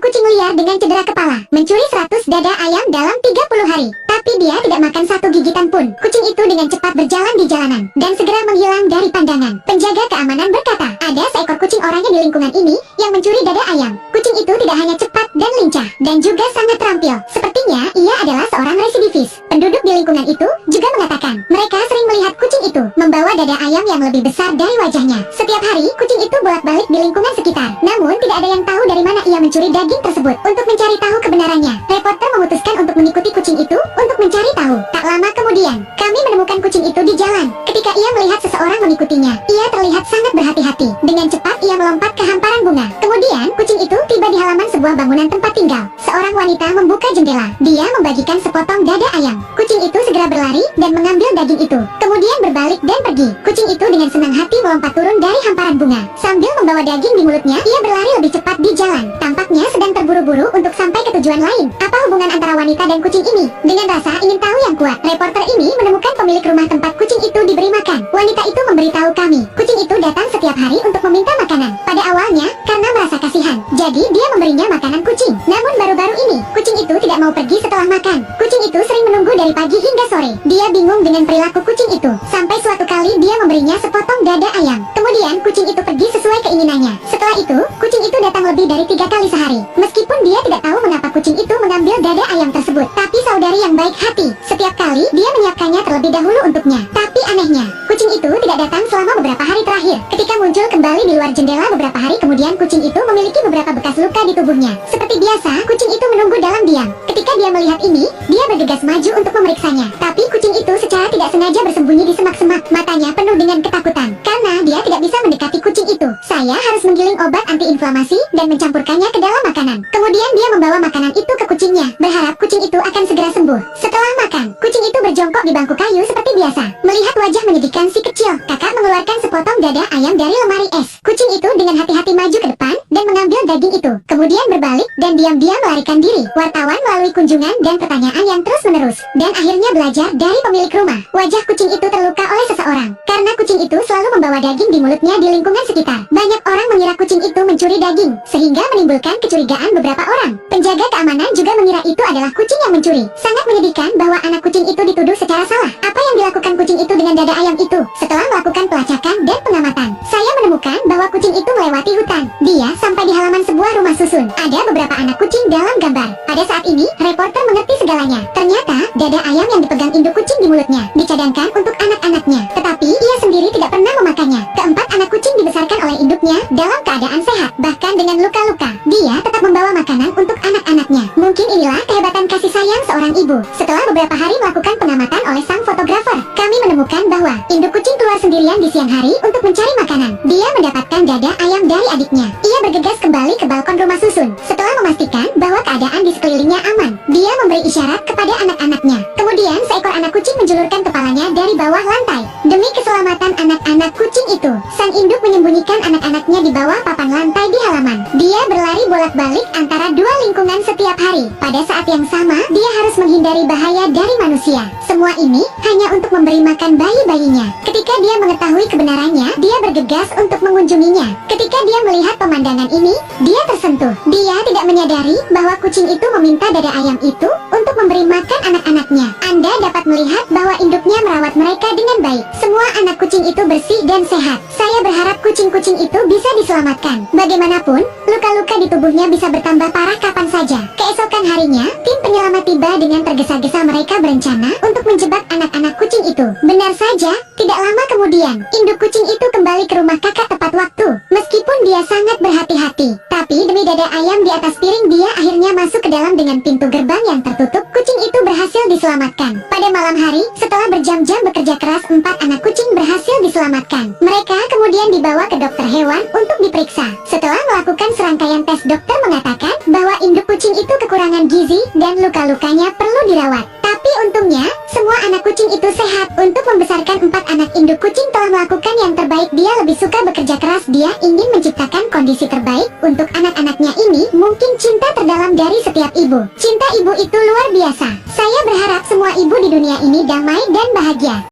kucing liar dengan cedera kepala mencuri 100 dada ayam dalam 30 hari. Tapi dia tidak makan satu gigitan pun. Kucing itu dengan cepat berjalan di jalanan dan segera menghilang dari pandangan. Penjaga keamanan berkata, ada seekor kucing oranye di lingkungan ini yang mencuri dada ayam. Kucing itu tidak hanya cepat dan lincah, dan juga sangat terampil. Sepertinya ia adalah seorang residivis. Penduduk di lingkungan itu juga mengatakan, mereka sering melihat kucing itu membawa dada ayam yang lebih besar dari wajahnya. Setiap hari, kucing itu bolak-balik di lingkungan sekitar. Namun, tidak ada yang tahu dari mana ia mencuri daging tersebut. Untuk mencari tahu kebenarannya, reporter memutuskan untuk mengikuti kucing itu untuk mencari tahu. Tak lama kemudian, kami menemukan kucing itu di jalan. Ketika ia melihat seseorang mengikutinya, ia terlihat sangat berhati-hati. Dengan cepat ia melompat ke hamparan bunga. Kemudian, kucing itu tiba di halaman sebuah bangunan tempat tinggal. Seorang wanita membuka jendela. Dia membagikan sepotong dada ayam. Kucing itu segera berlari dan mengambil daging itu. Kemudian berbalik dan pergi. Kucing itu dengan senang hati melompat turun dari hamparan bunga. Sambil membawa daging di mulutnya, ia berlari lebih cepat di jalan. Tampaknya sedang terburu-buru untuk sampai ke tujuan lain. Apa hubungan antara wanita dan kucing ini? Dengan rasa ingin tahu yang kuat, reporter ini menemukan pemilik rumah tempat kucing itu diberi makan. Wanita itu memberitahu kami, kucing itu datang setiap hari untuk meminta makanan. Pada awalnya, karena merasa kasihan, jadi dia memberinya makanan kucing. Namun baru-baru ini, kucing itu tidak mau pergi setelah makan. Kucing itu sering menunggu dari pagi hingga sore. Dia bingung dengan perilaku kucing itu. Sampai suatu kali dia memberinya sepotong dada ayam. Kemudian kucing itu pergi sesuai keinginannya. Setelah itu, kucing itu datang lebih dari 3 kali sehari. Meskipun dia tidak tahu mengapa kucing itu mengambil dada ayam tersebut, tapi saudari yang baik hati, setiap kali dia menyiapkannya terlebih dahulu untuknya. Tapi anehnya, kucing itu tidak datang selama beberapa hari terakhir. Ketika muncul kembali di luar jendela beberapa hari kemudian, kucing itu memiliki beberapa bekas luka di tubuhnya. Seperti biasa, kucing itu menunggu dalam diam. Ketika dia melihat ini, dia bergegas maju untuk memeriksanya. Tapi kucing itu secara tidak sengaja bersembunyi di semak-semak. Matanya penuh dengan ketakutan, karena dia tidak bisa mendekati kucing itu. Saya harus menggiling obat antiinflamasi dan mencampurkannya ke dalam makanan. Kemudian dia membawa makanan itu ke kucingnya, berharap kucing itu akan segera sembuh. Setelah makan, kucing itu berjongkok di bangku kayu seperti biasa. Melihat wajah menyedihkan si kecil, kakak mengeluarkan sepotong dada ayam dari lemari es. Kucing itu dengan hati-hati maju ke depan dan mengambil daging itu. Kemudian berbalik dan diam-diam melarikan diri. Wartawan melalui kunjungan dan pertanyaan yang terus-menerus. Dan akhirnya belajar dari pemilik rumah. Wajah kucing itu terluka oleh seseorang. Karena kucing itu selalu membawa daging di mulutnya di lingkungan sekitar. Banyak orang mengira kucing itu mencuri daging, sehingga menimbulkan kecurigaan beberapa orang. Penjaga keamanan juga mengira itu adalah kucing yang mencuri. Sangat menyedihkan bahwa anak kucing itu dituduh secara salah. Apa yang dilakukan kucing itu dengan dada ayam itu? Setelah melakukan pelacakan dan pengamatan, saya menemukan bahwa kucing itu melewati hutan. Dia sampai di halaman sebuah rumah susun. Ada beberapa anak kucing dalam gambar. Pada saat ini, reporter mengerti segalanya. Ternyata, dada ayam yang dipegang induk kucing di mulutnya dicadangkan untuk anak-anaknya. Tetapi, ia sendiri tidak pernah memakannya. Keempat anak kucing dibesarkan oleh induknya dalam keadaan sehat, bahkan dengan luka-luka. Dia tetap membawa makanan untuk anak-anaknya. Mungkin inilah kehebatan kasih sayang seorang ibu. Setelah beberapa hari melakukan pengamatan oleh sang fotografer, kami menemukan bahwa induk kucing keluar sendirian di siang hari untuk mencari makanan. Dia mendapatkan dada ayam dari adiknya. Ia bergegas kembali ke balkon rumah susun. Setelah memastikan bahwa keadaan di sekelilingnya aman, dia memberi isyarat kepada anak-anaknya. Kemudian seekor anak kucing menjulurkan kepalanya dari bawah lantai. Demi keselamatan anak-anak kucing itu, sang induk menyembunyikan anak-anaknya di bawah papan lantai di halaman. Dia berlari bolak-balik antara dua lingkungan setiap hari. Pada saat yang sama, dia harus menghindari bahaya dari manusia. Semua ini hanya untuk memberi makan bayi-bayinya. Ketika dia mengetahui kebenarannya, dia bergegas untuk mengunjunginya. Ketika dia melihat pemandangan ini, dia tersentuh. Dia tidak menyadari bahwa kucing itu meminta dada ayam itu untuk memberi makan anak-anaknya. Anda dapat melihat bahwa induknya merawat mereka dengan baik. Semua anak kucing itu bersih dan sehat. Saya berharap kucing-kucing itu bisa diselamatkan. Bagaimanapun, luka-luka di tubuhnya bisa bertambah parah kapan saja. Keesokan harinya, tim penyelamat tiba dengan tergesa-gesa. Mereka berencana untuk menjebak anak-anak kucing itu. Benar saja, tidak lama kemudian, induk kucing itu kembali ke rumah kakak tepat waktu. Meskipun dia sangat berhati-hati, tapi demi dada ayam di atas piring, dia akhirnya masuk ke dalam dengan pintu gerbang yang tertutup. Kucing itu berhasil diselamatkan. Pada malam hari, setelah berjam-jam bekerja keras, 4 anak kucing berhasil diselamatkan. Mereka kemudian dibawa ke dokter hewan untuk diperiksa. Setelah melakukan serangkaian tes, dokter mengatakan bahwa induk kucing itu kekurangan gizi dan luka-lukanya perlu dirawat. Tapi untungnya, semua anak kucing itu sehat. Untuk membesarkan 4 anak induk kucing telah melakukan yang terbaik. Dia lebih suka bekerja keras. Dia ingin menciptakan kondisi terbaik untuk anak-anaknya ini. Mungkin cinta terdalam dari setiap ibu. Cinta ibu itu luar biasa. Saya berharap semua ibu di dunia ini damai dan bahagia.